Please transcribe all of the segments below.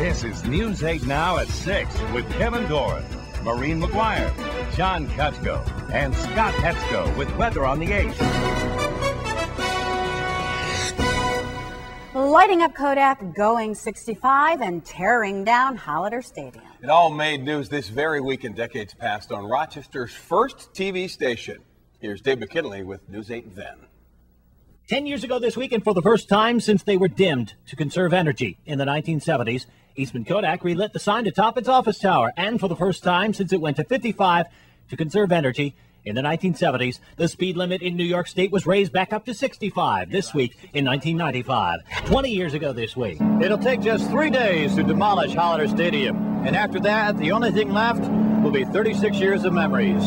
This is News 8 Now at 6 with Kevin Doran, Maureen McGuire, John Kutko, and Scott Hetzko with weather on the 8th. Lighting up Kodak, going 65, and tearing down Holleder Stadium. It all made news this very week in decades past on Rochester's first TV station. Here's Dave McKinley with News 8 Then. 10 years ago this week, and for the first time since they were dimmed to conserve energy in the 1970s, Eastman Kodak relit the sign atop its office tower. And for the first time since it went to 55 to conserve energy in the 1970s, the speed limit in New York State was raised back up to 65 this week in 1995. 20 years ago this week. It'll take just 3 days to demolish Holleder Stadium. And after that, the only thing left will be 36 years of memories.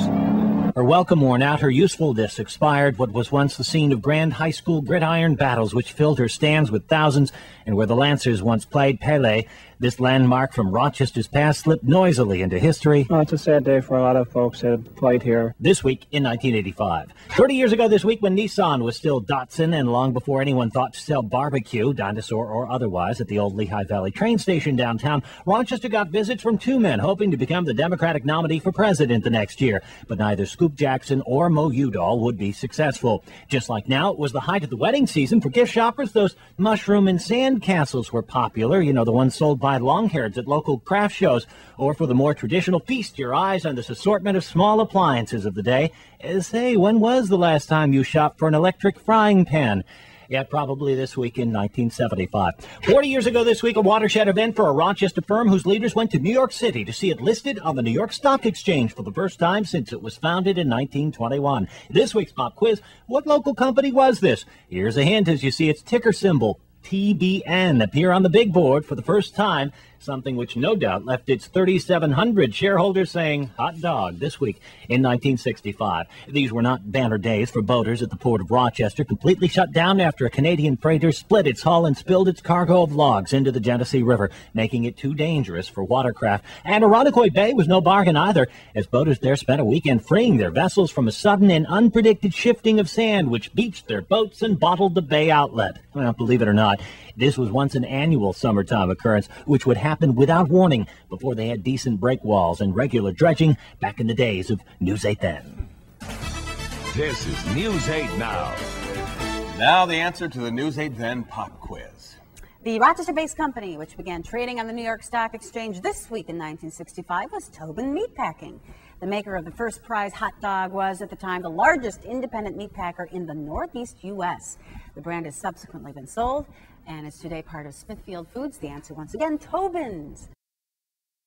Her welcome worn out, her usefulness expired, what was once the scene of grand high school gridiron battles which filled her stands with thousands, and where the Lancers once played Pele. This landmark from Rochester's past slipped noisily into history. Well, it's a sad day for a lot of folks that have played here. This week in 1985. 30 years ago this week, when Nissan was still Datsun, and long before anyone thought to sell barbecue, dinosaur or otherwise, at the old Lehigh Valley train station downtown, Rochester got visits from two men hoping to become the Democratic nominee for president the next year. But neither Scoop Jackson or Mo Udall would be successful. Just like now, it was the height of the wedding season for gift shoppers. Those mushroom and sand castles were popular, you know, the ones sold by longhairs at local craft shows. Or for the more traditional, feast your eyes on this assortment of small appliances of the day. Say, when was the last time you shopped for an electric frying pan? Yeah, probably this week in 1975. 40 years ago this week, a watershed event for a Rochester firm whose leaders went to New York City to see it listed on the New York Stock Exchange for the first time since it was founded in 1921. This week's pop quiz, what local company was this? Here's a hint as you see its ticker symbol, TBN, appear on the big board for the first time, something which no doubt left its 3,700 shareholders saying hot dog this week in 1965. These were not banner days for boaters at the port of Rochester, completely shut down after a Canadian freighter split its hull and spilled its cargo of logs into the Genesee River, making it too dangerous for watercraft. And Irondequoit Bay was no bargain either, as boaters there spent a weekend freeing their vessels from a sudden and unpredicted shifting of sand which beached their boats and bottled the bay outlet. Well, believe it or not, this was once an annual summertime occurrence, which would happen without warning before they had decent breakwalls and regular dredging back in the days of News 8 Then. This is News 8 Now. Now the answer to the News 8 Then pop quiz. The Rochester-based company, which began trading on the New York Stock Exchange this week in 1965, was TOBIN Meatpacking. The maker of the first prize hot dog was, at the time, the largest independent meatpacker in the Northeast U.S. The brand has subsequently been sold and is today part of Smithfield Foods. The answer, once again, TOBIN's.